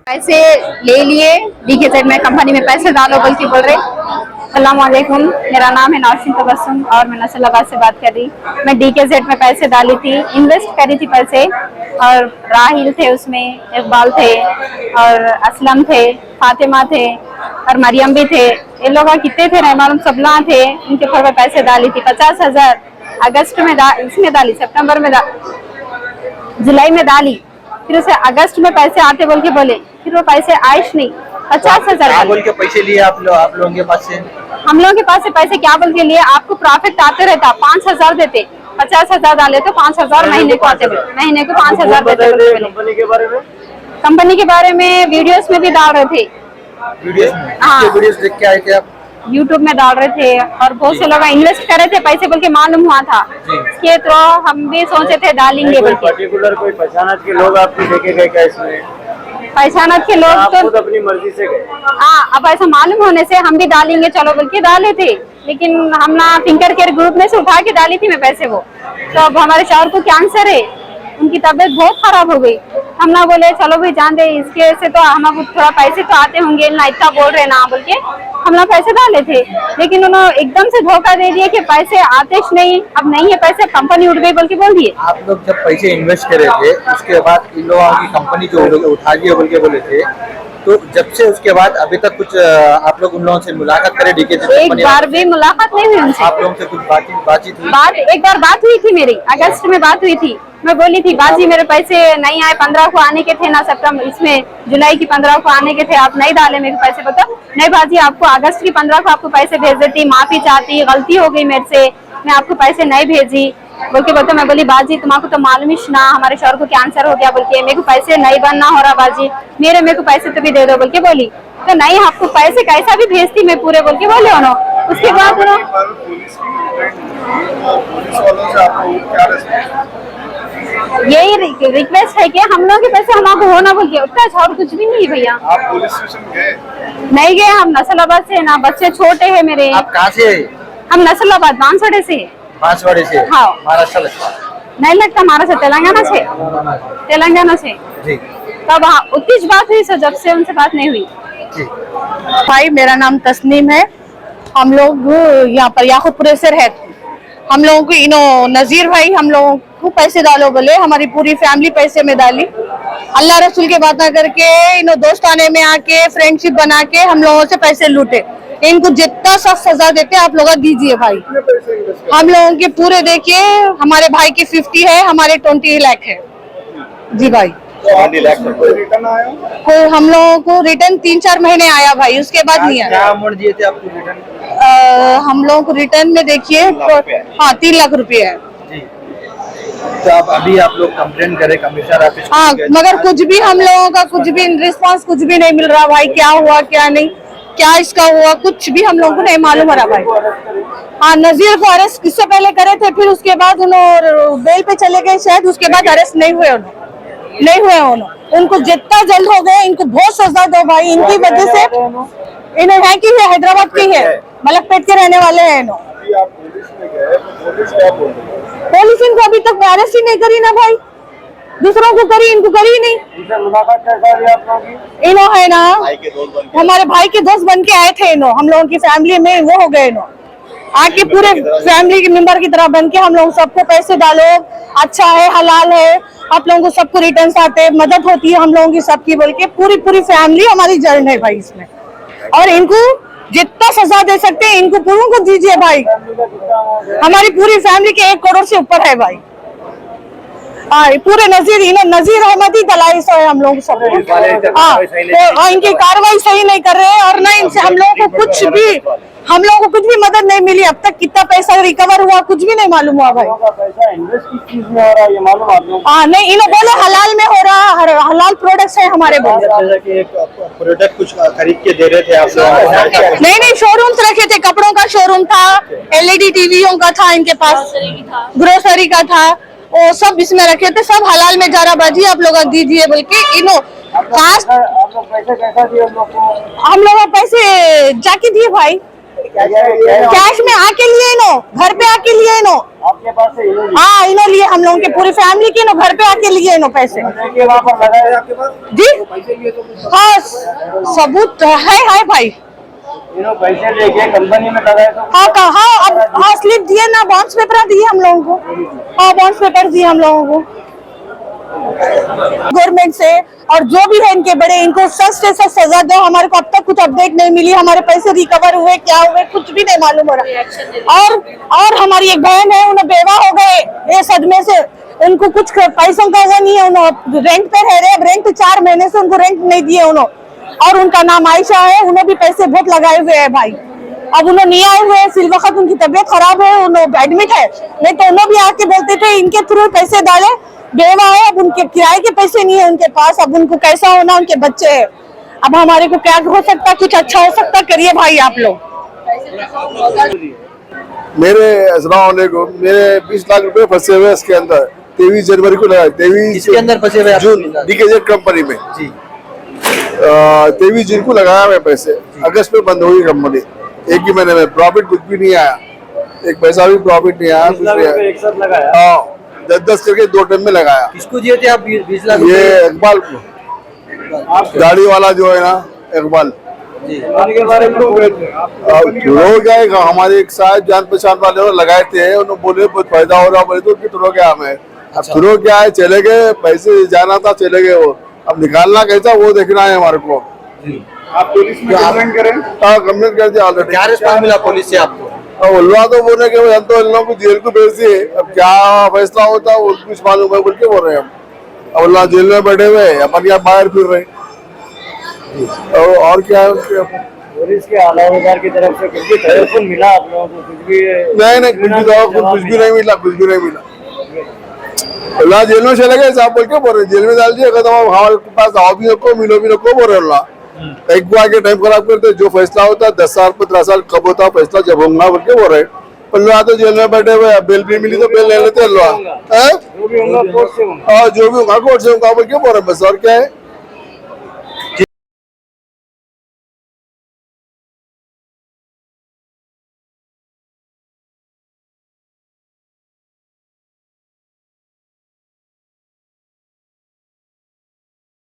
पैसे ले लिए डीकेजेड में कंपनी में पैसे डालो बोल के बोल रहे। अस्सलाम वालेकुम, मेरा नाम है नौशीन तबस्सुम और मैं नसलाबाद से बात कर रही। मैं डीकेजेड में पैसे डाली थी, इन्वेस्ट करी थी पैसे, और राहिल थे उसमें, इकबाल थे और असलम थे, फातिमा थे और मरियम भी थे। ये लोग कितने थे नहीं मालूम, सबला थे। उनके ऊपर मैं पैसे डाली थी 50,000 अगस्त में इसमें डाली, सितंबर में जुलाई में डाली, फिर उसे अगस्त में पैसे आते बोल के बोले, फिर वो पैसे आयश नहीं। 50,000 बोल के पैसे लिए आप लोगों के पास से? हम लोगों के पास से पैसे क्या बोल के लिए, आपको प्रॉफिट आते रहता, 5,000 देते, 50,000 डाले तो 5,000 महीने को आते, महीने को 5,000 देते। कंपनी के बारे में, कंपनी के बारे में वीडियोस में भी डाल रहे थे। वीडियोस देख के आए थे आप? यूट्यूब में डाल रहे थे और बहुत से लोग इन्वेस्ट कर रहे थे पैसे बोल के मालूम हुआ था, इसके थ्रू हम भी सोचे थे डालेंगे बोल के। पर्टिकुलर कोई पहचानत के लोग आपको देखे गए क्या इसमें? पहचानत के लोग तो अपनी मर्जी से गए? हाँ, अब ऐसा मालूम होने से हम भी डालेंगे चलो बोल के डाले थे, लेकिन हम ना फिंगर केयर ग्रुप में से उठा के डाली थी मैं पैसे वो। तो अब हमारे शौहर को कैंसर है, उनकी तबीयत बहुत खराब हो गई। हम ना बोले चलो भाई जान दे, इसके से तो हम थोड़ा पैसे तो आते होंगे ना, इतना बोल रहे ना बोल के हम ना पैसे डाले थे, लेकिन उन्होंने एकदम से धोखा दे दिया कि पैसे आते नहीं, अब नहीं है पैसे, कंपनी उठ गई बोल के बोल दिए। आप लोग जब पैसे इन्वेस्ट करे थे उसके बाद इन लोगों की कंपनी जो उठा दिया बोल के बोले थे, तो जब से उसके बाद अभी तक कुछ आप लोग उन लोगों से मुलाकात करे? एक बार भी मुलाकात नहीं हुई उनसे। आप लोगों से कुछ बातचीत हुई? एक बार बात हुई थी मेरी, अगस्त में बात हुई थी। मैं बोली थी बाजी मेरे पैसे नहीं आए, 15 को आने के थे ना, सितंबर इसमें जुलाई की 15 को आने के थे, आप नहीं डाले मेरे पैसे। पता नहीं बाजी, आपको अगस्त की 15 को आपको पैसे भेज देती, माफी चाहती, गलती हो गई मेरे से, मैं आपको पैसे नहीं भेजी बोल के बोलते। मैं बोली बाजी तुम्हारा तो मालूम ही ना, हमारे शौहर को कैंसर हो गया बोल के, मेरे को पैसे नहीं बनना हो रहा बाजी, मेरे को पैसे तो भी दे दो बोल के बोली। तो नहीं आपको पैसे कैसा भी भेजती मैं पूरे बोल के बोले उन्होंने। उसके बाद यही रिक्वेस्ट है कि हम लोग के पैसे हमारे होना बोल के, उतना अच्छा और कुछ भी नहीं भैया। आप पुलिस स्टेशन गए? नहीं गए, हम नसलाबाद से ना, बच्चे छोटे हैं मेरे। आप कहाँ से? हम नसलाबाद बांसवाड़े से। बांसवाड़े से? हाँ। महाराष्ट्र लगता नहीं लगता, महाराष्ट्र, तेलंगाना से। तेलंगाना से जी। तब हाँ उतनी बात हुई, जब से उनसे बात नहीं हुई। भाई मेरा नाम तस्नीम है, हम लोग यहाँ पर याकूबपुरे से रहते। हम लोगों को इनो नजीर भाई हम लोगों को पैसे डालो बोले, हमारी पूरी फैमिली पैसे में डाली। अल्लाह रसूल के बात करके इनो दोस्ताने में आके फ्रेंडशिप बना के हम लोगों से पैसे लूटे। इनको जितना सख्त सजा देते आप लोग दीजिए भाई। हम लोगों के पूरे देखिए, हमारे भाई की 50 है, हमारे 20 लाख है जी भाई। रिटर्न आया? को हम लोगों को रिटर्न 3-4 महीने आया भाई, उसके बाद नहीं आया। क्या अमाउंट दिए थे आपको रिटर्न? हम लोगों को रिटर्न में देखिए हाँ 3 लाख रुपए है जी। तो आप अभी आप लोग कंप्लेन करें कमिश्नर ऑफिस? हाँ, मगर कुछ भी हम लोगों का कुछ भी रिस्पांस कुछ भी नहीं मिल रहा भाई। क्या हुआ क्या नहीं, क्या इसका हुआ, कुछ भी हम लोगों को नहीं मालूम हो रहा भाई। हाँ, नजीर को अरेस्ट इससे पहले करे थे, फिर उसके बाद उन्होंने बेल पे चले गए शायद, उसके बाद अरेस्ट नहीं हुए उन्होंने। उनको जितना जल्द हो गए इनको बहुत सजा दो भाई, इनकी वजह से। इन्हें है कि हैदराबाद की है, मलकपेट के रहने वाले हैं इन्हों। आप पुलिस में गए तो पुलिस क्या बोल रही है? पुलिस इनको अभी तक अरेस्ट ही नहीं करी ना भाई, दूसरों को करी, इनको करी ही नहीं। मुलाकात कैसा रही आप लोगों की? इन्हों है ना हमारे भाई के दोस्त बन के आए थे, इन्हों हम लोगों की फैमिली में वो हो गए, इन्हों आके पूरे फैमिली के मेंबर की तरह बन के हम लोग सबको पैसे डालो, अच्छा है हलाल है, आप लोगों को सबको रिटर्न आते हैं, मदद होती है हम लोगों की सबकी बोल के पूरी फैमिली हमारी जर्न है भाई इसमें। और इनको जितना सजा दे सकते हैं इनको पूरों को दीजिए भाई। हमारी पूरी फैमिली के 1 करोड़ से ऊपर है भाई। पूरे नजीर अहमद ही दलाई से हम लोग सबको। हाँ, इनकी कार्रवाई सही नहीं कर रहे हैं और ना इनसे हम लोगों को कुछ भी मदद नहीं मिली अब तक। कितना पैसा रिकवर हुआ कुछ भी नहीं मालूम हुआ भाई। पैसा इन्वेस्ट किस चीज में हो रहा है ये मालूम आप लोग? हाँ नहीं, इन्होंने बोले हलाल में हो रहा, हलाल प्रोडक्ट्स है हमारे बोले। प्रोडक्ट कुछ खरीद के दे रहे थे आप लोग? नहीं, शोरूम्स रखे थे, कपड़ों का शोरूम था, LED टीवियों का था, इनके पास ग्रोसरी का था, वो सब इसमें रखे थे, सब हलाल में जा रहा बाजी, आप लोग दीजिए बोल के। आप लोग पैसे कैसा दिए हम लोग को? हम लोग पैसे जाके दिए भाई, कैश में आके लिए नो, घर पे आके लिए नो। आपके पास से इन्होंने हाँ इन्होंने लिए, हम लोगों के पूरी फैमिली के नो, घर पे आके लिए नो पैसे। लेके वहाँ पर लगाए आपके पास जी पैसे लिए तो हाँ सबूत है भाई। इन्होंने पैसे लेके कंपनी में लगाए तो हाँ कहा अब हाँ स्लिप दिए ना, बॉन्ड्स पेपर दिए हम लोगों को। हाँ बॉन्ड्स पेपर दिए हम लोगों को गवर्नमेंट से, और जो भी है इनके बड़े, इनको सख्त से सख्त सजा दो। हमारे को अब तक कुछ अपडेट नहीं मिली, हमारे पैसे रिकवर हुए क्या हुए कुछ भी नहीं मालूम हो रहा। और हमारी एक बहन है, उन्हें बेवा हो गए ये सदमे से, उनको कुछ पैसों का वो नहीं है, उन्होंने रेंट पे रह रहे, रेंट 4 महीने से उनको रेंट नहीं दिए उन्होंने। और उनका नाम आयशा है, उन्हें भी पैसे बहुत लगाए हुए हैं भाई। अब उन्होंने नहीं आए हुए, फिर वक्त उनकी तबीयत खराब है, उन्होंने एडमिट है, नहीं तो उन्होंने भी आके बोलते थे इनके थ्रू पैसे डाले, बेवा है, अब उनके किराए के पैसे नहीं है उनके पास, अब उनको कैसा होना, उनके बच्चे हैं। अब हमारे को क्या हो सकता, कुछ अच्छा हो सकता, करिए भाई आप लोग। मेरे 20 लाख रुपए फंसे हुए इसके अंदर। 23 जनवरी को लगा, 23 इसके अंदर फंसे हुए जून डीकेजेड कंपनी में जी 23 जून को लगाया मैं पैसे। अगस्त में बंद हुई कंपनी, एक ही महीने में प्रॉफिट कुछ भी नहीं आया, एक पैसा भी प्रॉफिट नहीं आया, कुछ नहीं आया। एक साथ लगाया हाँ 10-10 करके 2 टाइम में लगाया। किसको दिए थे आप 20 लाख ये रुपए? इकबाल गाड़ी वाला जो है ना, इकबाल जी के बारे में हो जाएगा। हमारे एक साहब जान पहचान वाले और लगाए थे, उन्होंने बोले बहुत फायदा हो रहा, बोले तो कितना क्या हमें। अब शुरू क्या है, चले गए, पैसे जाना था चले गए, वो अब निकालना कैसा वो देखना है हमारे को। आप पुलिस में कंप्लेंट करें? हाँ कंप्लेंट कर दिया ऑलरेडी। क्या रिस्पॉन्स मिला पुलिस से आपको? उल्ला तो बोले कि हम तो इन लोगों को जेल को भेज दिए, अब क्या फैसला होता है वो कुछ मालूम है बोल के बोल रहे हैं हम। अब उल्ला जेल में बैठे हुए, अपन यहाँ बाहर फिर रहे, और क्या है उनके। पुलिस के आला विभाग की तरफ से कुछ भी टेलीफोन मिला आप लोगों को? कुछ भी नहीं कुछ भी नहीं मिला, कुछ भी नहीं मिला। उल्ला जेल में चले गए साहब बोल के बोल रहे, जेल में डाल दिया, खत्म। हमारे पास आओ भी नको मिलो भी नको बोल रहे उल्ला। एक बार के टाइम खराब करते, जो फैसला होता 10 साल 15 साल कब होता फैसला, जब होगा बोल के बोल रहे। पल्लुआ तो जेल में बैठे हुए, बेल भी मिली तो बेल ले लेते। जो भी होगा कोर्ट से होगा। हाँ जो भी होगा कोर्ट से होगा बोल के बोल रहे, बस और क्या है।